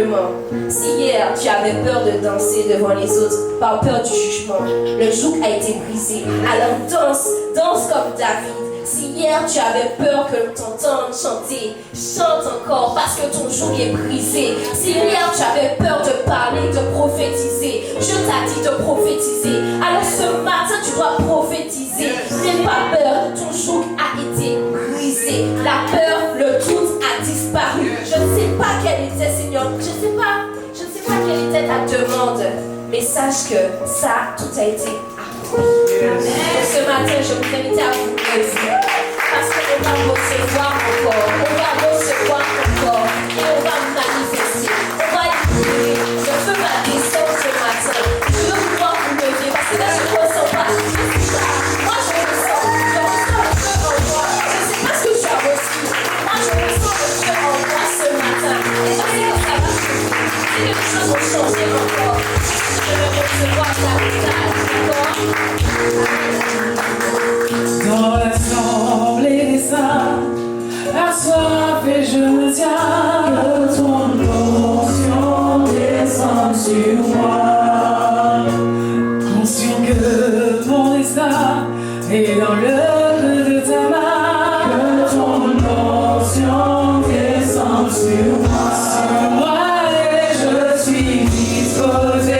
humblement. Si hier tu avais peur de danser devant les autres par peur du jugement, le joug a été brisé. Alors danse, danse comme David. Si hier tu avais peur que l'on t'entende chanter, chante encore parce que ton joug est brisé. Si hier tu avais peur de parler, de prophétiser, je t'ai dit de prophétiser. Alors ce matin tu dois prophétiser. N'aie pas peur, ton joug a été brisé. La peur, le doute a disparu. Je ne sais pas quelle était, Seigneur, je ne sais pas quelle était ta demande, mais sache que ça, tout a été accompli. Ce matin, je vous invite à vous lever, parce qu'on va recevoir encore, et on va manifester, on va écouter. Je veux ma descendre ce matin. Je veux pouvoir vous lever, parce que là, je ne ressens pas. Moi, je ressens le feu en moi. Je ne sais pas ce que tu as reçu. Moi, je ressens le feu en moi ce matin. Et je sais que ça va changer. Si les choses vont changer encore, je vais recevoir ta visage, d'accord? Dans l'assemblée des saints, assoiffé je me tiens, que ton onction descende sur moi. Conscient que mon destin est dans le creux de ta main, que ton onction descende sur moi. Sur moi et je suis disposé.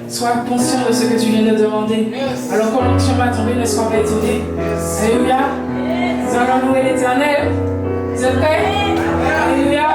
Sois conscient de ce que tu viens de demander. Alors quand l'onction va tomber, ne sois pas étonné. Alléluia. Nous allons louer l'Éternel. Vous êtes prêts? Alléluia.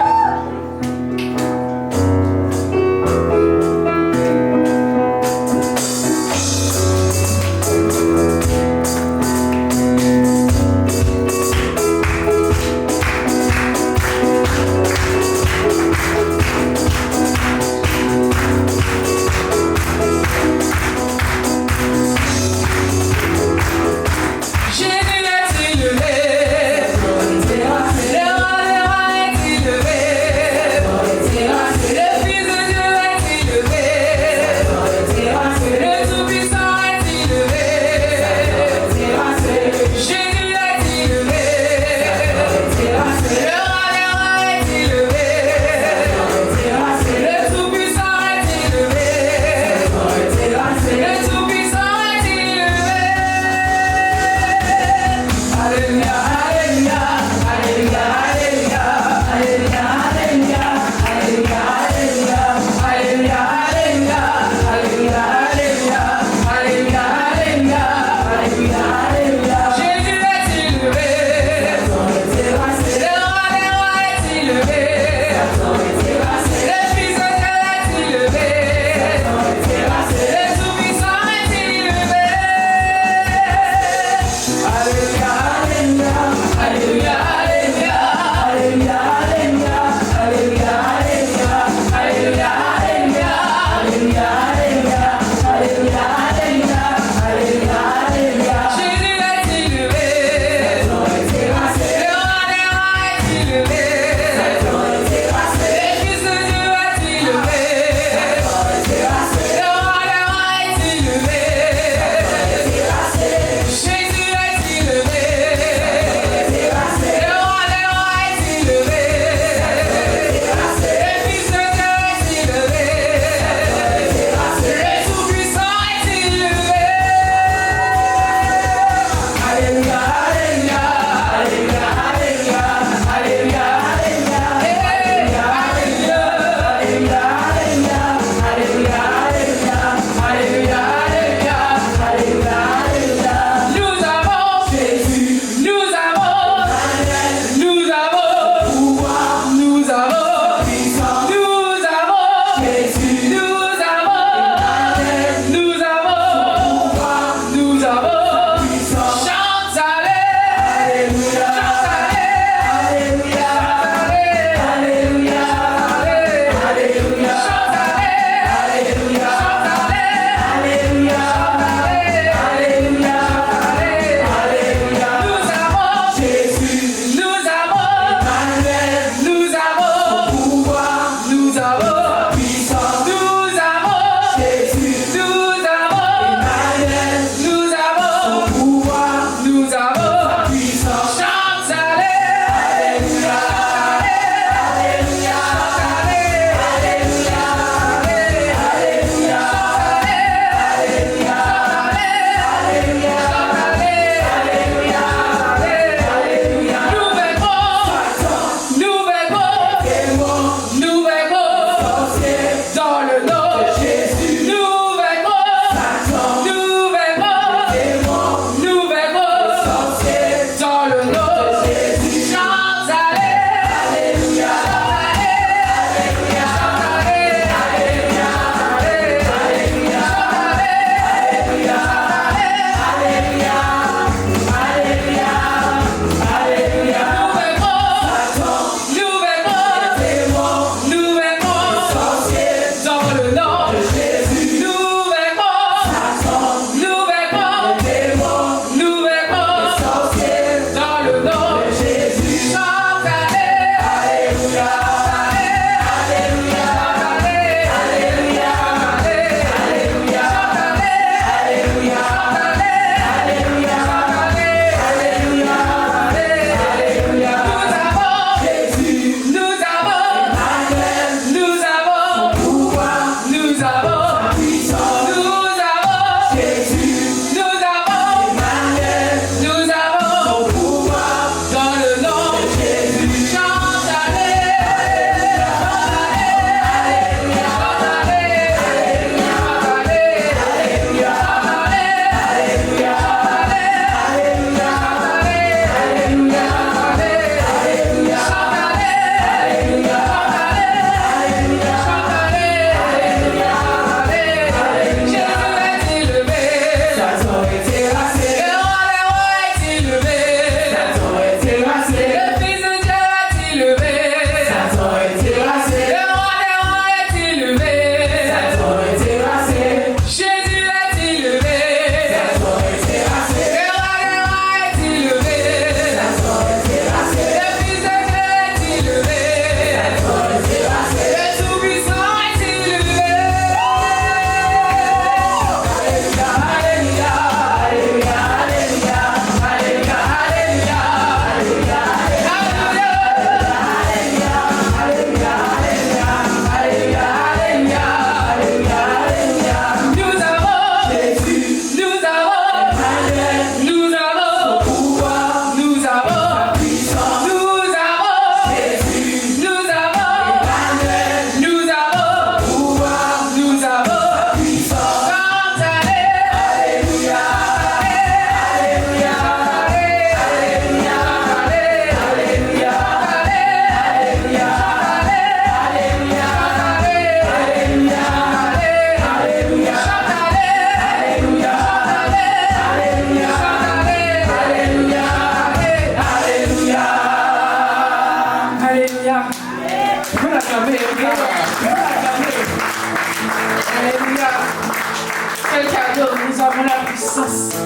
grâce.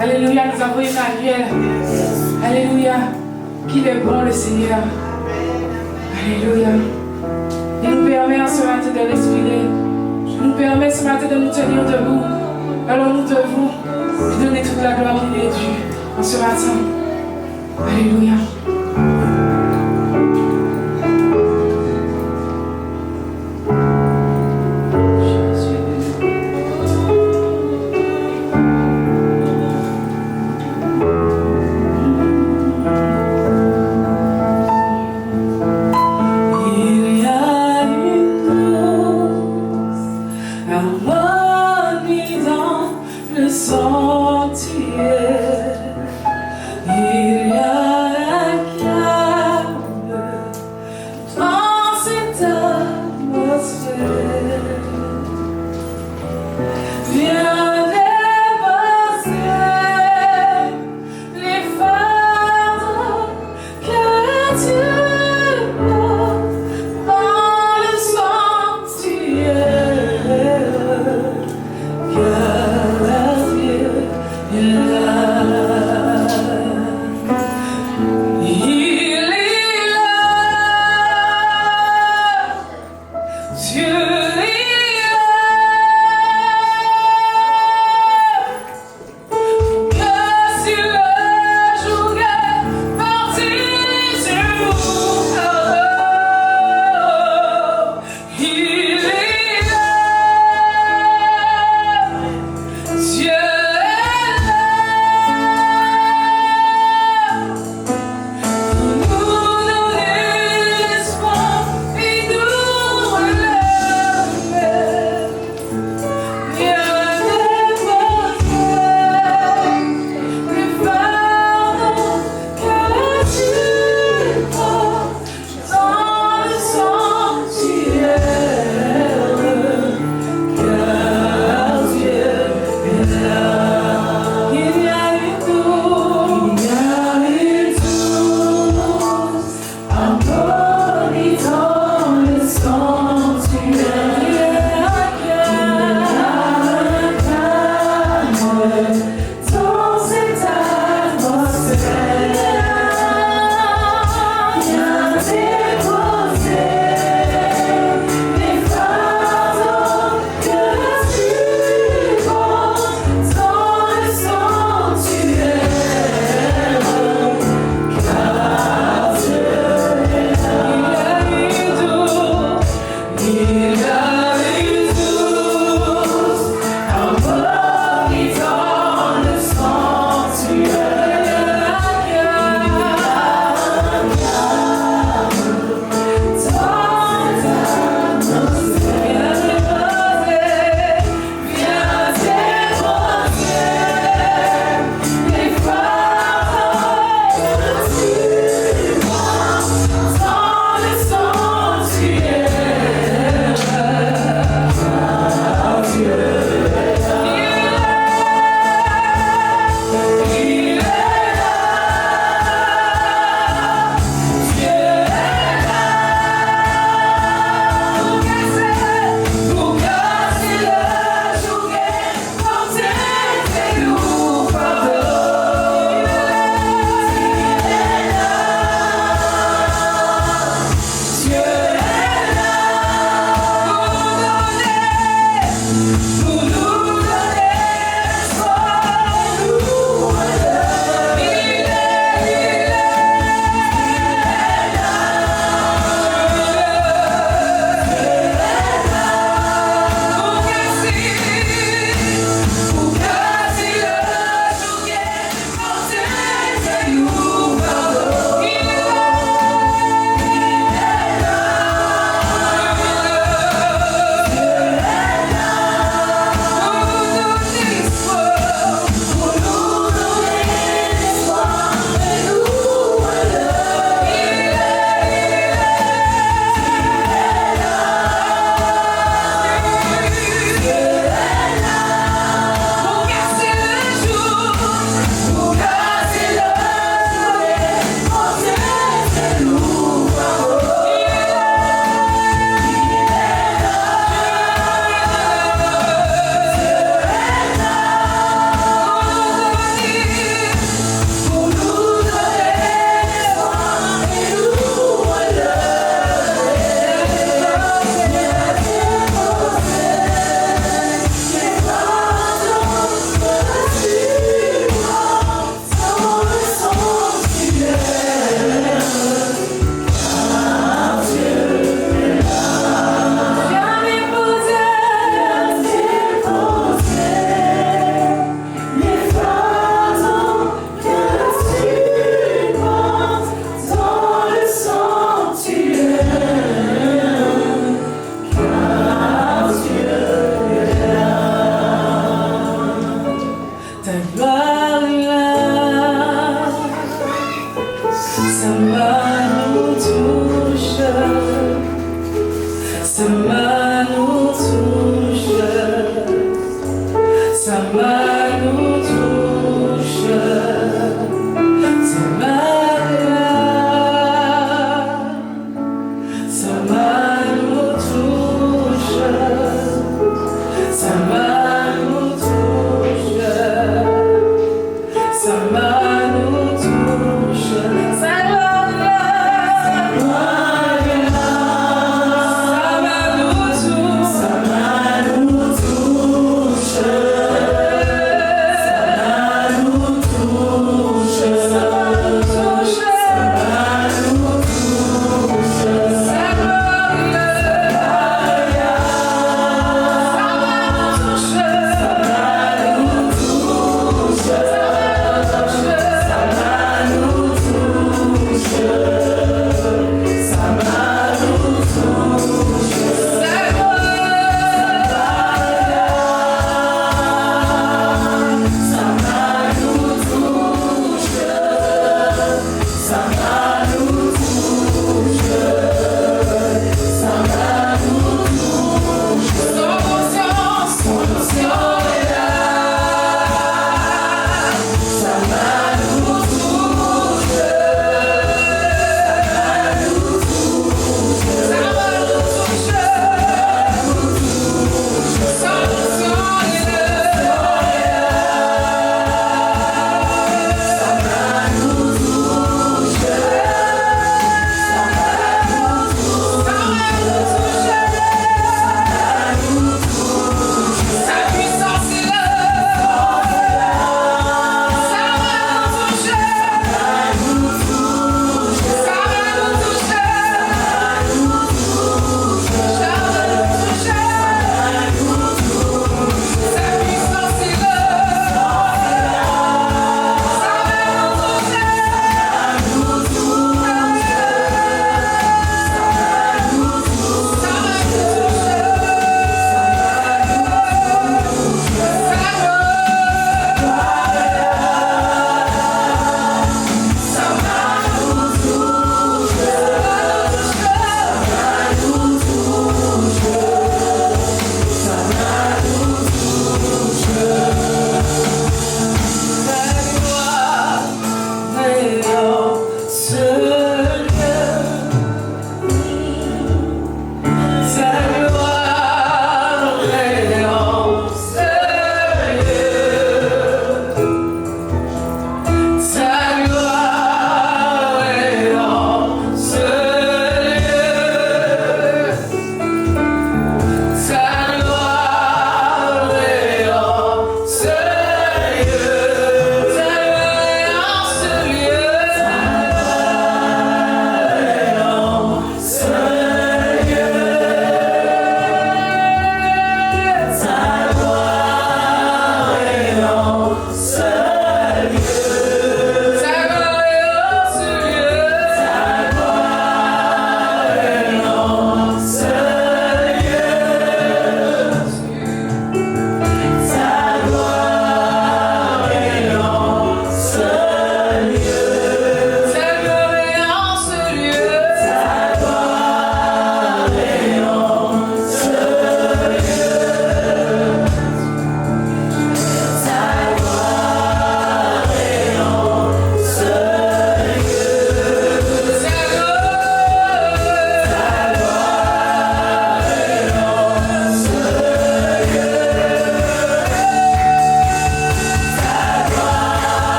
Alléluia, nous avons Emmanuel. Alléluia, qu'il est bon le Seigneur. Alléluia. Il nous permet en ce matin de respirer. Il nous permet ce matin de nous tenir debout. Alors nous devons lui donner toute la gloire qui est due en ce matin. Alléluia.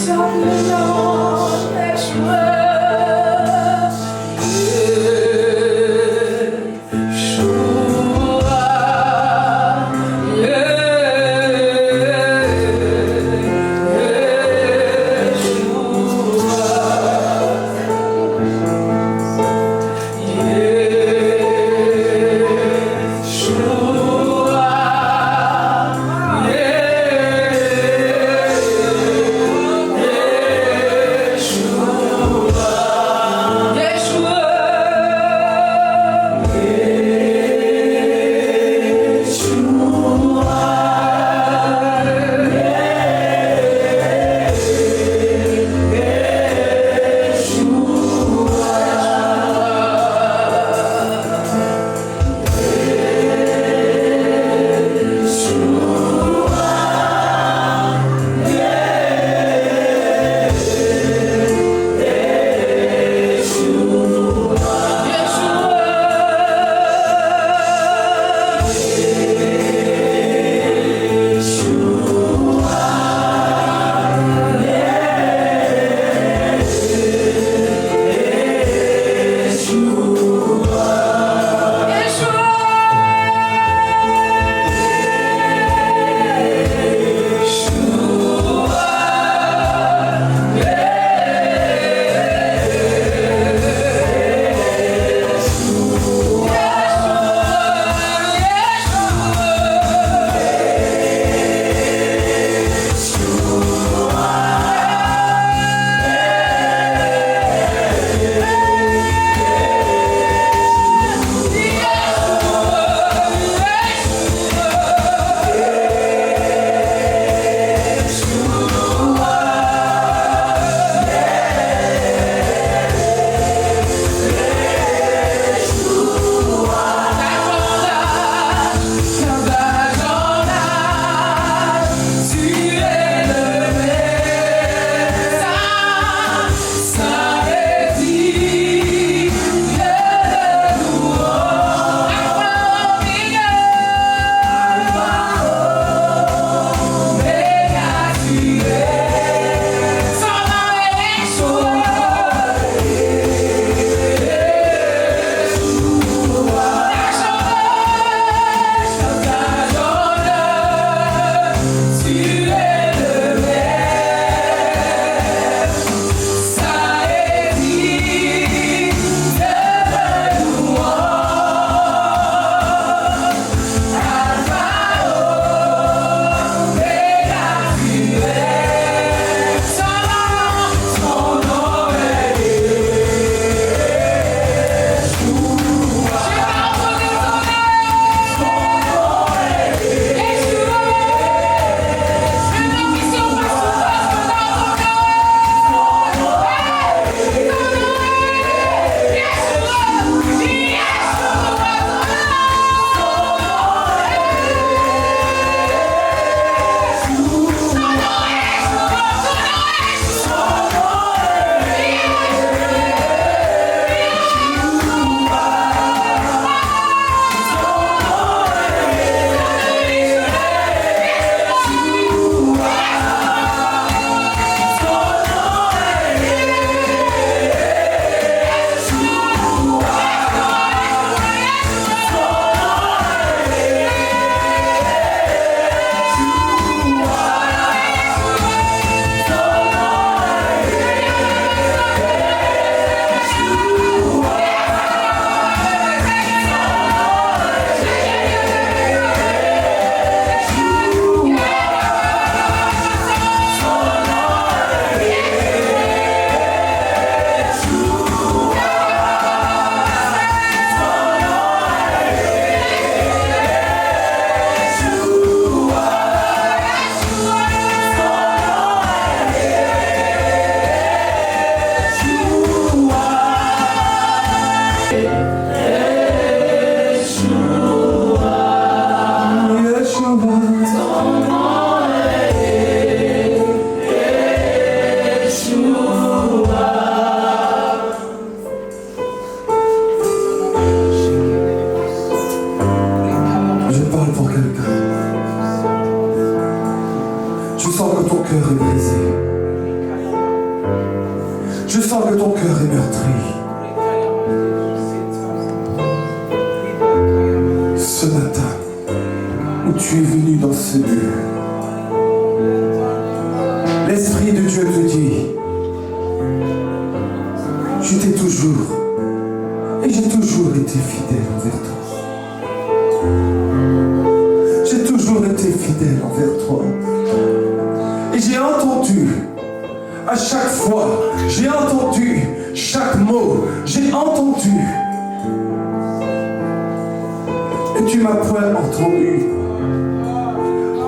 Yeah. Je sens que ton cœur est meurtri. Ce matin, où tu es venu dans ce lieu, l'Esprit de Dieu te dit, je t'ai toujours, et j'ai toujours été fidèle envers toi. J'ai toujours été fidèle envers toi. Et j'ai entendu, à chaque fois, j'ai entendu chaque mot, j'ai entendu. Et tu m'as point entendu.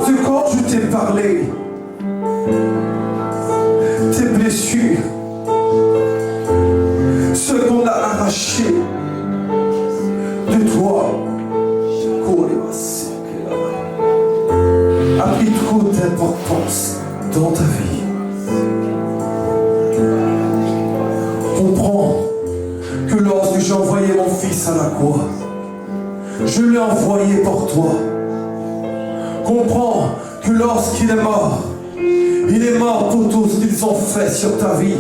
C'est quand je t'ai parlé, tes blessures, ce qu'on a arraché de toi, a pris trop d'importance dans ta vie. Comprends que lorsque j'ai envoyé mon fils à la croix, je l'ai envoyé pour toi. Comprends que lorsqu'il est mort, il est mort pour tout ce qu'ils ont fait sur ta vie.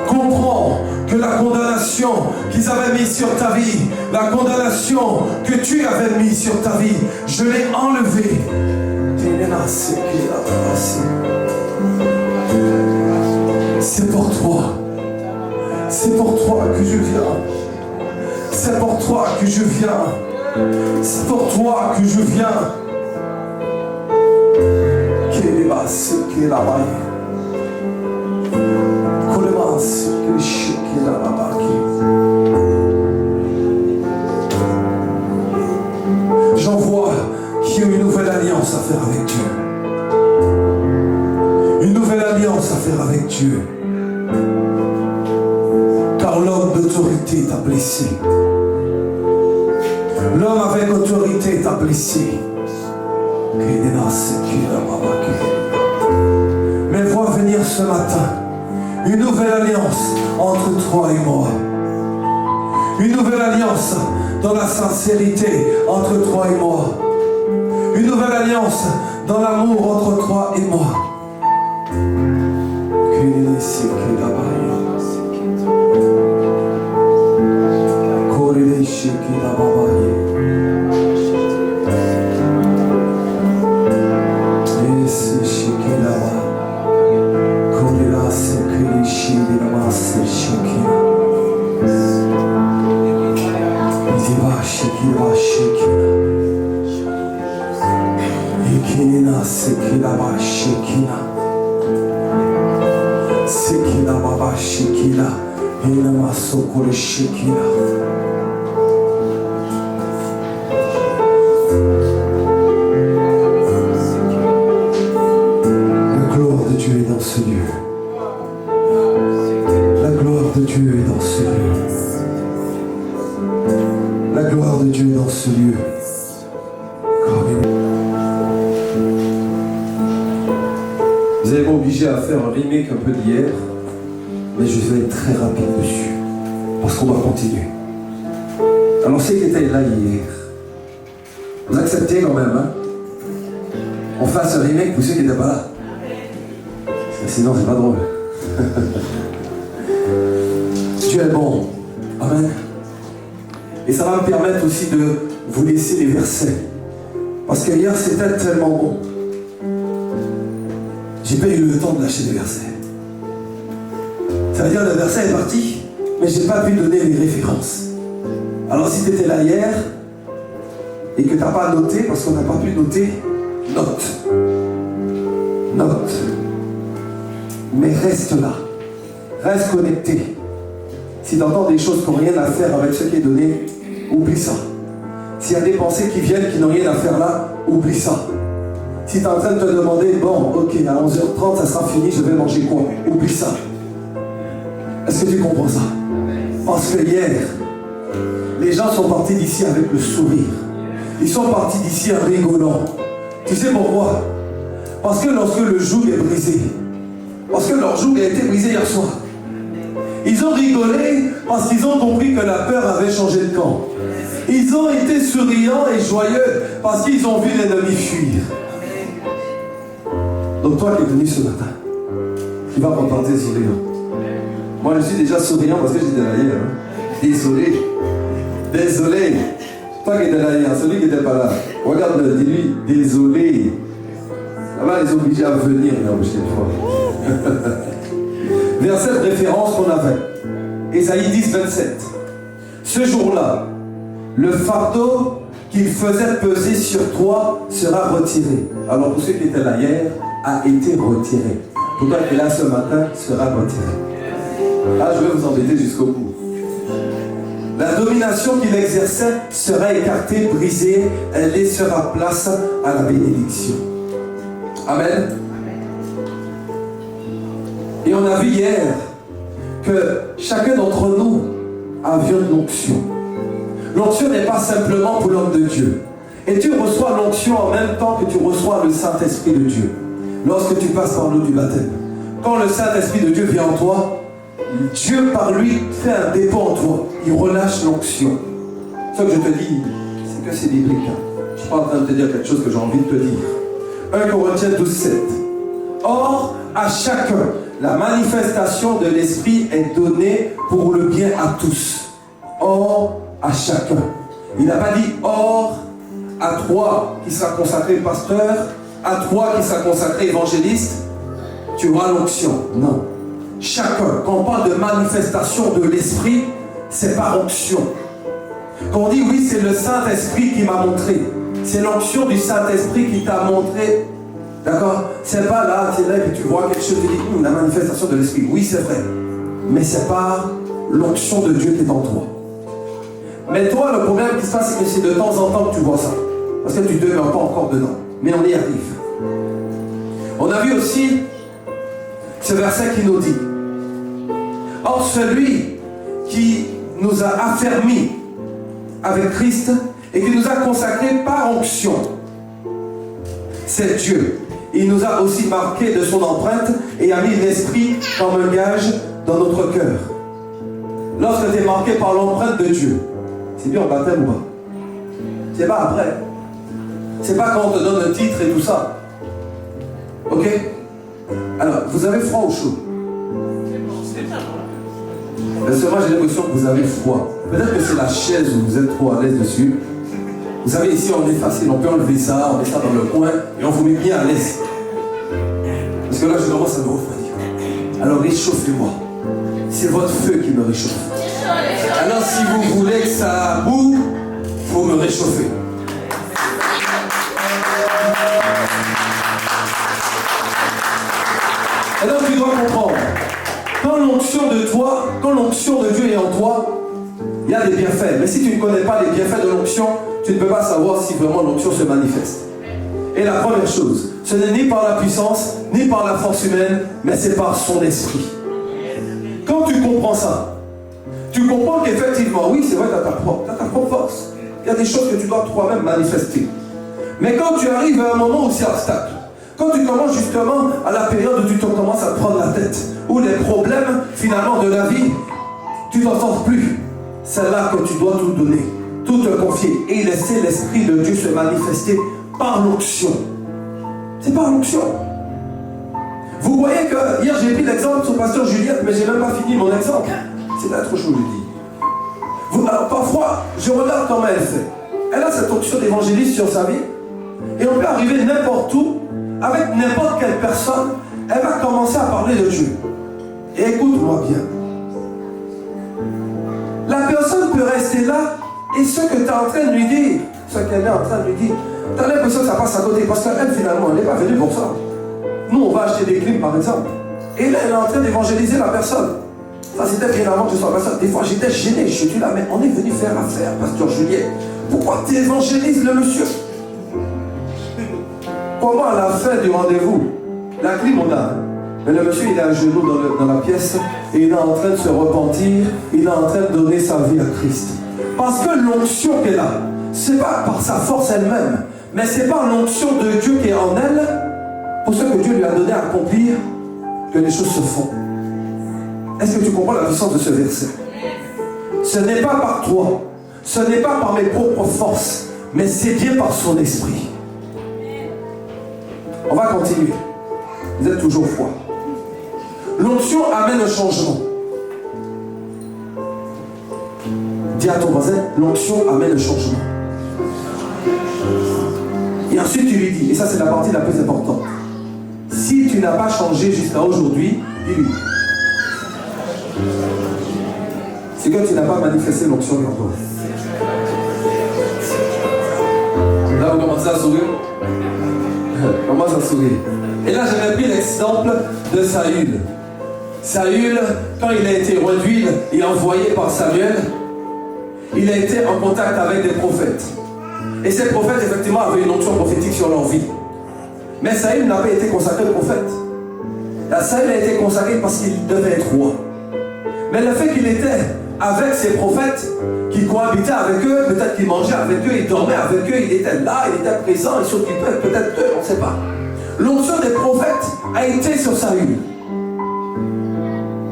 Comprends que la condamnation qu'ils avaient mise sur ta vie, la condamnation que tu avais mise sur ta vie, je l'ai enlevée. C'est pour toi. C'est pour toi que je viens. C'est pour toi que je viens. C'est pour toi que je viens. J'en vois qui ont une nouvelle alliance à faire avec Dieu. Une nouvelle alliance à faire avec Dieu. Car l'homme d'autorité t'a blessé. L'homme avec autorité t'a blessé. Mais vois venir ce matin une nouvelle alliance entre toi et moi. Une nouvelle alliance dans la sincérité entre toi et moi. Une nouvelle alliance dans l'amour entre toi et moi. La gloire de Dieu est dans ce lieu. La gloire de Dieu est dans ce lieu. La gloire de Dieu est dans ce lieu. Vous allez m'obliger à faire un remake un peu d'hier, mais je vais être très rapide dessus, parce qu'on va continuer. Alors ceux qui étaient là hier, vous acceptez quand même, hein? On fasse un remake pour ceux qui n'étaient pas là. Sinon c'est pas drôle. Dieu est bon. Amen. Et ça va me permettre aussi de vous laisser les versets. Parce que hier c'était tellement bon. J'ai pas eu le temps de lâcher les versets. Ça veut dire le verset est parti, mais j'ai pas pu donner les références. Alors si tu étais là hier et que tu n'as pas noté, parce qu'on n'a pas pu noter, note. Note. Mais reste là. Reste connecté. Si tu entends des choses qui n'ont rien à faire avec ce qui est donné, oublie ça. S'il y a des pensées qui viennent qui n'ont rien à faire là, oublie ça. Si tu es en train de te demander, bon, ok, à 11h30, ça sera fini, je vais manger quoi? Oublie ça. Est-ce que tu comprends ça? Parce que hier, les gens sont partis d'ici avec le sourire. Ils sont partis d'ici en rigolant. Tu sais pourquoi? Parce que lorsque le joug est brisé, parce que leur joug a été brisé hier soir, ils ont rigolé parce qu'ils ont compris que la peur avait changé de camp. Ils ont été souriants et joyeux parce qu'ils ont vu l'ennemi fuir. Donc toi qui es venu ce matin, tu vas repartir souriant. Moi, je suis déjà souriant parce que j'étais là hier. Désolé. Désolé. Toi qui étais là hier, celui qui n'était pas là. Regarde, dis-lui, désolé. Ça va les obliger à venir la prochaine fois. Verset de référence qu'on avait. Ésaïe 10, 27. Ce jour-là, le fardeau qu'il faisait peser sur toi sera retiré. Alors pour ceux qui étaient là hier, a été retiré. Pour toi qui est là ce matin, sera retiré. Là, je vais vous embêter jusqu'au bout. La domination qu'il exerçait sera écartée, brisée, elle laissera place à la bénédiction. Amen. Et on a vu hier que chacun d'entre nous avions de l'onction. L'onction n'est pas simplement pour l'homme de Dieu. Et tu reçois l'onction en même temps que tu reçois le Saint-Esprit de Dieu. Lorsque tu passes par l'eau du baptême. Quand le Saint-Esprit de Dieu vient en toi, Dieu par lui fait un dépôt en toi. Il relâche l'onction. Ce que je te dis, c'est que c'est biblique. Je ne suis pas en train de te dire quelque chose que j'ai envie de te dire. 1 Corinthiens 12, 7. Or, à chacun, la manifestation de l'Esprit est donnée pour le bien à tous. Or, à chacun. Il n'a pas dit or à toi qui sera consacré pasteur, à toi qui sera consacré évangéliste, tu auras l'onction. Non. Chacun. Quand on parle de manifestation de l'Esprit, c'est par onction. Quand on dit oui, c'est le Saint-Esprit qui m'a montré. C'est l'onction du Saint-Esprit qui t'a montré. D'accord? C'est pas là, tu es là et tu vois quelque chose, tu dis la manifestation de l'Esprit. Oui, c'est vrai. Mais c'est par l'onction de Dieu qui est en toi. Mais toi, le problème qui se passe, c'est que c'est de temps en temps que tu vois ça. Parce que tu ne demeures pas encore dedans. Mais on y arrive. On a vu aussi ce verset qui nous dit: or, celui qui nous a affermis avec Christ et qui nous a consacrés par onction, c'est Dieu. Il nous a aussi marqué de son empreinte et a mis l'Esprit comme un gage dans notre cœur. Lorsque tu es marqué par l'empreinte de Dieu, c'est bien en baptême ou pas? C'est pas après. C'est pas quand on te donne un titre et tout ça. Ok? Alors, vous avez froid ou chaud? Seulement, j'ai l'impression que vous avez froid. Peut-être que c'est la chaise où vous êtes trop à l'aise dessus. Vous savez, ici, on est facile. On peut enlever ça, on met ça dans le coin et on vous met bien à l'aise. Parce que là, je commence à me refroidir. Alors, réchauffez-moi. C'est votre feu qui me réchauffe. Alors, si vous voulez que ça boue, il faut me réchauffer. Et donc, tu dois comprendre. Quand l'onction de Dieu est en toi, il y a des bienfaits. Mais si tu ne connais pas les bienfaits de l'onction, tu ne peux pas savoir si vraiment l'onction se manifeste. Et la première chose, ce n'est ni par la puissance, ni par la force humaine, mais c'est par son esprit. Quand tu comprends ça, tu comprends qu'effectivement, oui, c'est vrai, tu as ta propre force. Il y a des choses que tu dois toi-même manifester. Mais quand tu arrives à un moment où c'est obstacle, quand tu commences justement à la période où tu commences à te prendre la tête, où les problèmes finalement de la vie, tu t'en sors plus, c'est là que tu dois tout donner, tout te confier et laisser l'Esprit de Dieu se manifester par l'onction. C'est par l'onction. Vous voyez que hier j'ai pris l'exemple sur pasteur Juliette, mais j'ai même pas fini mon exemple. C'est là trop chaud, je dis. Alors parfois, je regarde comment elle fait. Elle a cette onction d'évangéliste sur sa vie, et on peut arriver n'importe où, avec n'importe quelle personne, elle va commencer à parler de Dieu. Et écoute-moi bien. La personne peut rester là, et ce que tu es en train de lui dire, ce qu'elle est en train de lui dire, tu as l'impression que ça passe à côté, parce qu'elle finalement, elle n'est pas venue pour ça. Nous, on va acheter des clims par exemple. Et là, elle est en train d'évangéliser la personne. Ça, c'était bien avant que je sois personne. Des fois, j'étais gêné. Je suis là, mais on est venu faire affaire, pasteur Juliette. Pourquoi tu évangélises le monsieur? Comment à la fin du rendez-vous, la clim on a, mais le monsieur il est à genoux dans la pièce et il est en train de se repentir, il est en train de donner sa vie à Christ. Parce que l'onction qu'elle a, c'est pas par sa force elle-même, mais c'est par l'onction de Dieu qui est en elle, pour ce que Dieu lui a donné à accomplir, que les choses se font. Est-ce que tu comprends la puissance de ce verset? Ce n'est pas par toi, ce n'est pas par mes propres forces, mais c'est bien par son esprit. On va continuer. Vous êtes toujours froid. L'onction amène un changement. Dis à ton voisin, l'onction amène un changement. Et ensuite tu lui dis, et ça c'est la partie la plus importante, si tu n'as pas changé jusqu'à aujourd'hui, dis-lui. C'est que tu n'as pas manifesté l'onction en toi. Là vous commencez à sourire. Commence à sourire. Et là j'avais pris l'exemple de Saül. Saül, quand il a été roi d'huile et envoyé par Samuel, il a été en contact avec des prophètes. Et ces prophètes, effectivement, avaient une onction prophétique sur leur vie. Mais Saül n'a pas été consacré prophète. Là, Saül a été consacré parce qu'il devait être roi. Mais le fait qu'il était avec ces prophètes, qu'il cohabitait avec eux, peut-être qu'il mangeait avec eux, il dormait avec eux, il était là, il était présent, il s'occupait peut-être d'eux, on ne sait pas. L'onction des prophètes a été sur Saül.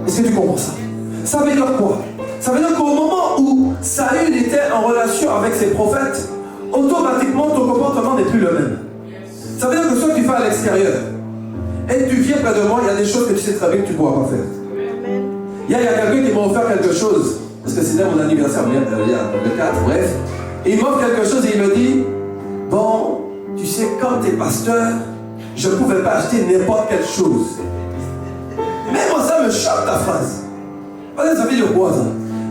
Est-ce que tu comprends ça? Ça veut dire quoi? Ça veut dire qu'au moment où Saül était en relation avec ses prophètes, automatiquement ton comportement n'est plus le même. Ça veut dire que ce que tu fais à l'extérieur, et tu viens près de moi, il y a des choses que tu sais très bien que tu ne pourras pas faire. Il y a quelqu'un qui m'a offert quelque chose, parce que c'était mon anniversaire, il y a le 4, bref. Et il m'offre quelque chose et il me dit, bon, tu sais, quand tu es pasteur, je ne pouvais pas acheter n'importe quelle chose. Mais moi, ça me choque ta phrase. Ça veut dire quoi ça?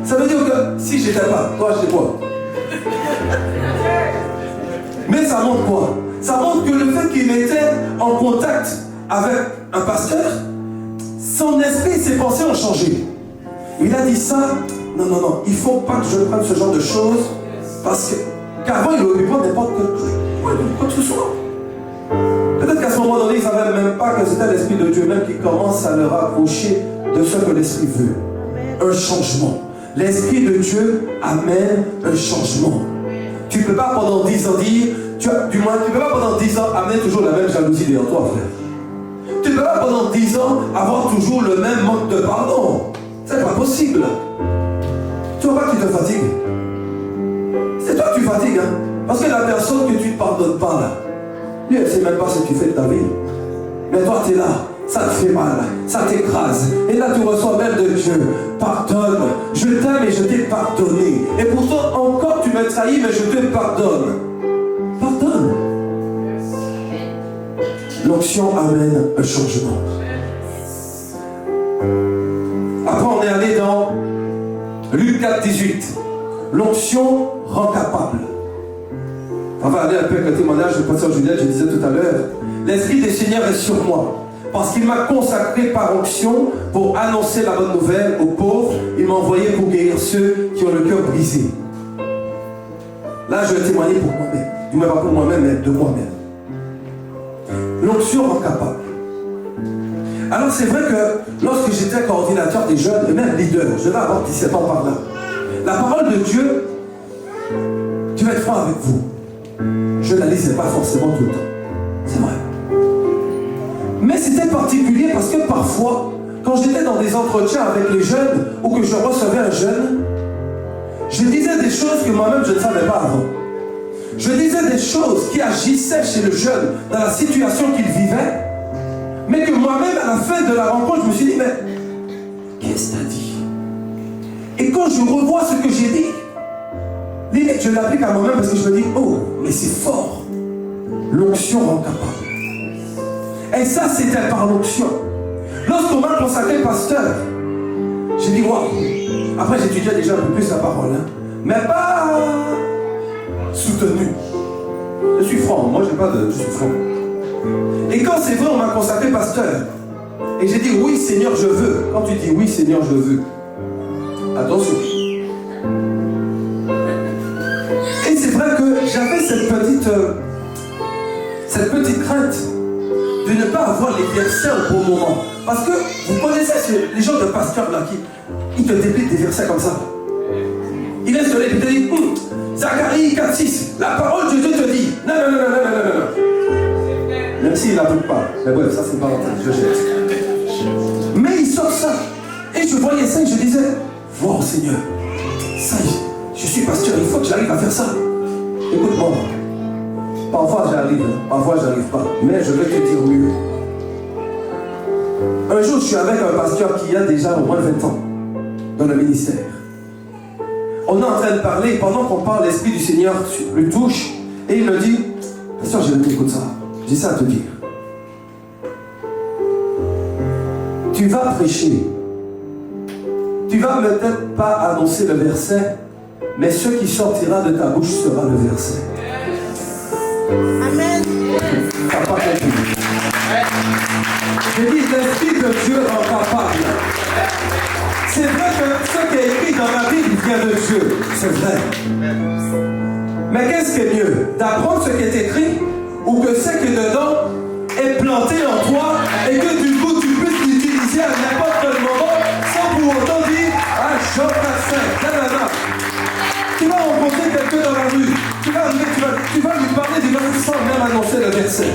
Ça veut dire que si j'étais pas, toi acheter quoi? Mais ça montre quoi? Ça montre que le fait qu'il était en contact avec un pasteur, son esprit, ses pensées ont changé. Il a dit ça, non, il ne faut pas que je prenne ce genre de choses, parce qu'avant il aurait pu prendre n'importe quoi que ce soit. Peut-être qu'à ce moment donné, ils ne savaient même pas que c'était l'Esprit de Dieu même qui commence à le rapprocher de ce que l'Esprit veut. Un changement. L'Esprit de Dieu amène un changement. Tu ne peux pas pendant 10 ans dire, tu ne peux pas pendant 10 ans amener toujours la même jalousie derrière toi, frère. Tu ne peux pas pendant 10 ans avoir toujours le même manque de pardon. C'est pas possible. Tu vois pas que tu te fatigues. C'est toi que tu fatigues, hein. Parce que la personne que tu ne pardonnes pas là, lui, elle ne sait même pas ce que tu fais de ta vie. Mais toi, tu es là, ça te fait mal, ça t'écrase. Et là, tu reçois même de Dieu. Pardonne, je t'aime et je t'ai pardonné. Et pourtant, encore, tu m'as trahi, mais je te pardonne. Pardonne. L'onction amène un changement. Après, on est allé dans Luc 4, 18. L'onction rend capable. On va aller un peu avec le témoignage de Pasteur Juliette, je disais tout à l'heure. L'Esprit du Seigneur est sur moi, parce qu'il m'a consacré par onction pour annoncer la bonne nouvelle aux pauvres. Il m'a envoyé pour guérir ceux qui ont le cœur brisé. Là, je vais témoigner pour moi-même. Du moins pas pour moi-même, mais de moi-même. L'onction rend capable. Alors c'est vrai que lorsque j'étais coordinateur des jeunes, et même leader, je devais avoir 17 ans par là, la parole de Dieu, je vais être franc avec vous, je ne la lisais pas forcément tout le temps. C'est vrai. Mais c'était particulier parce que parfois, quand j'étais dans des entretiens avec les jeunes ou que je recevais un jeune, je disais des choses que moi-même je ne savais pas avant. Je disais des choses qui agissaient chez le jeune dans la situation qu'il vivait, mais que moi-même, à la fin de la rencontre, je me suis dit, mais qu'est-ce que tu as dit? Et quand je revois ce que j'ai dit, limite, je l'applique à moi-même parce que je me dis, oh, mais c'est fort. L'onction rend capable. Et ça, c'était par l'onction. Lorsqu'on m'a consacré pasteur, j'ai dit, waouh. Après, j'étudiais déjà un peu plus la parole, hein, mais pas soutenu. Je suis franc, moi, je suis franc. Et quand c'est vrai, on m'a consacré pasteur, et j'ai dit, oui, Seigneur, je veux. Quand tu dis, oui, Seigneur, je veux, attention. Et c'est vrai que j'avais cette petite crainte de ne pas avoir les versets au bon moment. Parce que vous connaissez les gens de pasteurs là qui ils te dépliquent des versets comme ça. Il est sur les et te dit, Zacharie 4,6, la parole de Dieu te dit, non. Même s'il n'applique pas. Mais bref, ça c'est pas grave, je jette. Mais il sort ça. Et je voyais ça et je disais, wow Seigneur, ça je suis pasteur, il faut que j'arrive à faire ça. Écoute-moi. Parfois j'arrive, parfois j'arrive pas. Mais je vais te dire mieux. Un jour, je suis avec un pasteur qui a déjà au moins 20 ans dans le ministère. On est en train de parler, et pendant qu'on parle, l'Esprit du Seigneur lui touche, et il me dit, pasteur, je t'écoute ça. J'ai ça à te dire. Tu vas prêcher. Tu vas peut-être pas annoncer le verset, mais ce qui sortira de ta bouche sera le verset. Amen. T'as pas compris. Je dis, l'Esprit de Dieu rend capable. C'est vrai que ce qui est écrit dans la Bible vient de Dieu. C'est vrai. Mais qu'est-ce qui est mieux? D'apprendre ce qui est écrit ou que ce qui est dedans est planté en toi et que du coup tu puisses l'utiliser à n'importe quel moment sans pour autant dire ah, Jean 5, tu vas rencontrer quelqu'un dans la rue, tu vas lui parler du verset sans même annoncer le verset.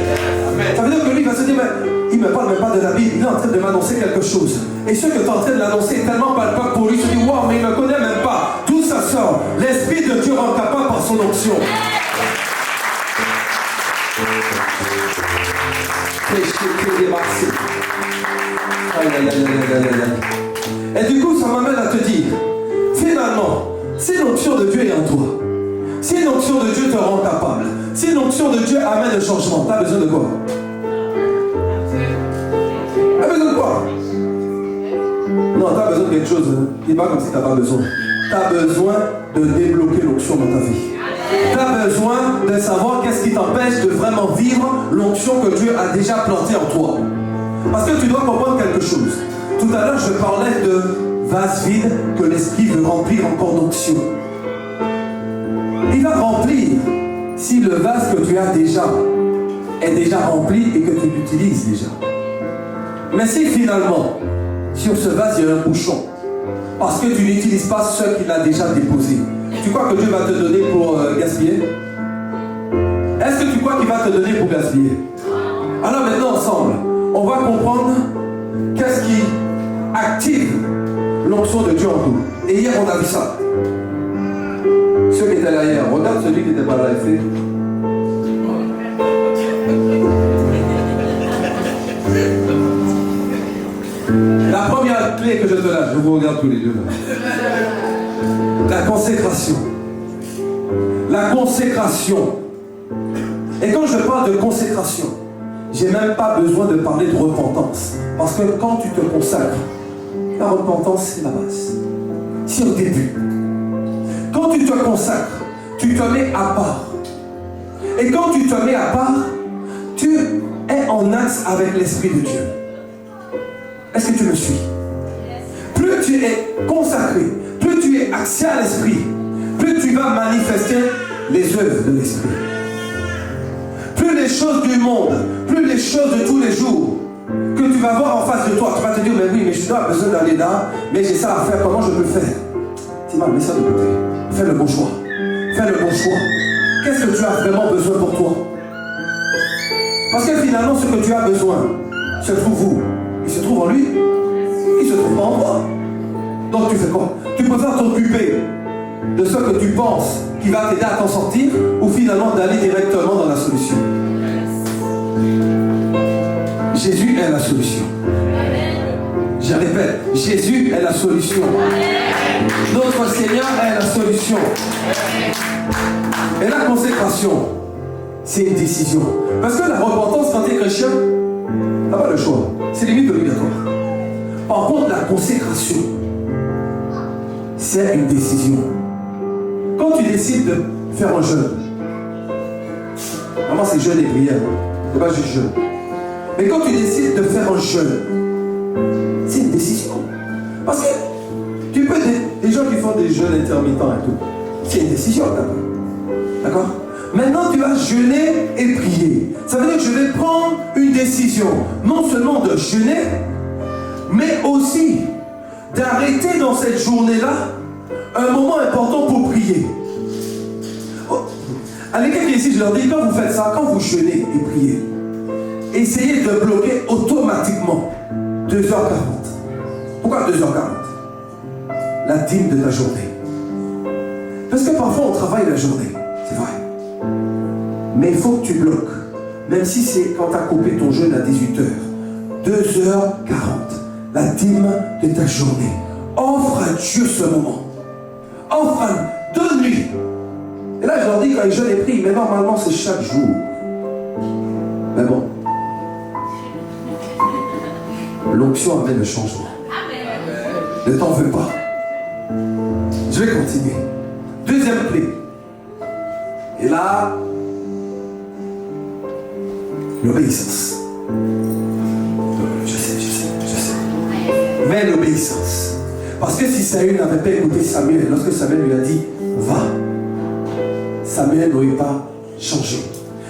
Ça veut dire que lui va se dire mais il ne me parle même pas de la Bible, il est en train de m'annoncer quelque chose. Et ce que tu es en train de l'annoncer est tellement palpable pour lui, il se dit waouh, mais il ne me connaît même pas. D'où ça sort? L'Esprit de Dieu rend capable par son onction. Et du coup, ça m'amène à te dire, finalement, si l'onction de Dieu est en toi, si l'onction de Dieu te rend capable, si l'onction de Dieu amène le changement, tu as besoin de quoi? Tu as besoin de quoi? Non, tu as besoin de quelque chose. Dis pas comme si tu n'as pas besoin. Tu as besoin de débloquer l'onction dans ta vie. Tu as besoin de savoir qu'est-ce qui t'empêche de vraiment vivre l'onction que Dieu a déjà plantée en toi. Parce que tu dois comprendre quelque chose. Tout à l'heure, je parlais de vase vide que l'Esprit veut remplir encore d'onction. Il va remplir si le vase que tu as déjà est déjà rempli et que tu l'utilises déjà. Mais si finalement, sur ce vase, il y a un bouchon, parce que tu n'utilises pas ce qu'il a déjà déposé, tu crois que Dieu va te donner pour gaspiller? Est-ce que tu crois qu'il va te donner pour gaspiller? Alors maintenant, ensemble, on va comprendre qu'est-ce qui active l'onction de Dieu en nous. Et hier, on a vu ça. Ceux qui étaient là hier, regarde celui qui n'était pas là, il fait. La première clé que je te lâche, je vous regarde tous les deux là. La consécration. La consécration. Et quand je parle de consécration, j'ai même pas besoin de parler de repentance. Parce que quand tu te consacres, la repentance c'est la base. C'est au début. Quand tu te consacres, tu te mets à part. Et quand tu te mets à part, tu es en axe avec l'Esprit de Dieu. Est-ce que tu me suis? Plus tu es consacré, plus tu es axé à l'Esprit, plus tu vas manifester les œuvres de l'Esprit. Plus les choses du monde, plus les choses de tous les jours que tu vas voir en face de toi, tu vas te dire, mais oui, mais je dois besoin d'aller là, mais j'ai ça à faire, comment je peux le faire? Dis-moi, mets ça de côté. Fais le bon choix. Fais le bon choix. Qu'est-ce que tu as vraiment besoin pour toi? Parce que finalement, ce que tu as besoin se trouve où? Il se trouve en lui. Il se trouve pas en toi. Donc tu fais quoi? Tu préfères t'occuper de ce que tu penses qui va t'aider à t'en sortir ou finalement d'aller directement dans la solution? Jésus est la solution. Je répète, Jésus est la solution. Notre Seigneur est la solution. Et la consécration, c'est une décision. Parce que la repentance, quand tu es chrétien, tu n'as pas le choix. C'est limite obligatoire. Par contre, la consécration, c'est une décision. Quand tu décides de faire un jeûne, vraiment c'est jeûne et prière, c'est pas juste jeûne. Mais quand tu décides de faire un jeûne, c'est une décision. Parce que tu peux, des gens qui font des jeûnes intermittents et tout, c'est une décision d'abord. D'accord? Maintenant tu vas jeûner et prier. Ça veut dire que je vais prendre une décision, non seulement de jeûner, mais aussi d'arrêter dans cette journée-là un moment important pour prier. Oh. À l'équipe ici, je leur dis, quand vous faites ça, quand vous jeûnez et priez, essayez de bloquer automatiquement 2h40. Pourquoi 2h40? La dîme de ta journée. Parce que parfois on travaille la journée, c'est vrai. Mais il faut que tu bloques. Même si c'est quand tu as coupé ton jeûne à 18h, 2h40, la dîme de ta journée. Offre à Dieu ce moment. Offre à donne-lui. Et là, je leur dis, quand les jeunes les prient, mais normalement, c'est chaque jour. Mais bon. L'onction amène le changement. Ne t'en veux pas. Je vais continuer. Deuxième clé. Et là, l'obéissance. Je sais. Mais l'obéissance. Parce que si Saül n'avait pas écouté Samuel, lorsque Samuel lui a dit, va, Samuel n'aurait pas changé.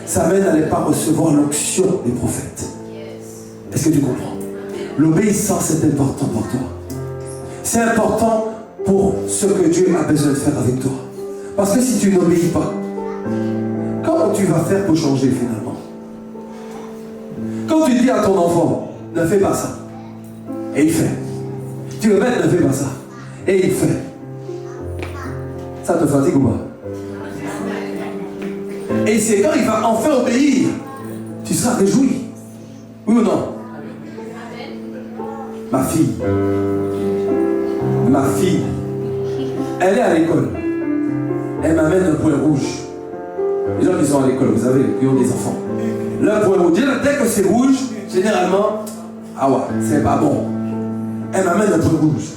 Samuel n'allait pas recevoir l'onction des prophètes. Est-ce que tu comprends? L'obéissance est important pour toi. C'est important pour ce que Dieu a besoin de faire avec toi. Parce que si tu n'obéis pas, comment tu vas faire pour changer finalement? Quand tu dis à ton enfant, ne fais pas ça, et il fait. Tu le mets, ne fais pas ça, et il fait. Ça te fatigue ou pas? Et c'est quand il va enfin obéir, tu seras réjoui. Oui ou non? Ma fille, elle est à l'école. Elle m'amène un point rouge. Les gens qui sont à l'école, vous savez, qui ont des enfants. Le point rouge, dès que c'est rouge, généralement, ah ouais, c'est pas bon. Elle m'amène un point rouge.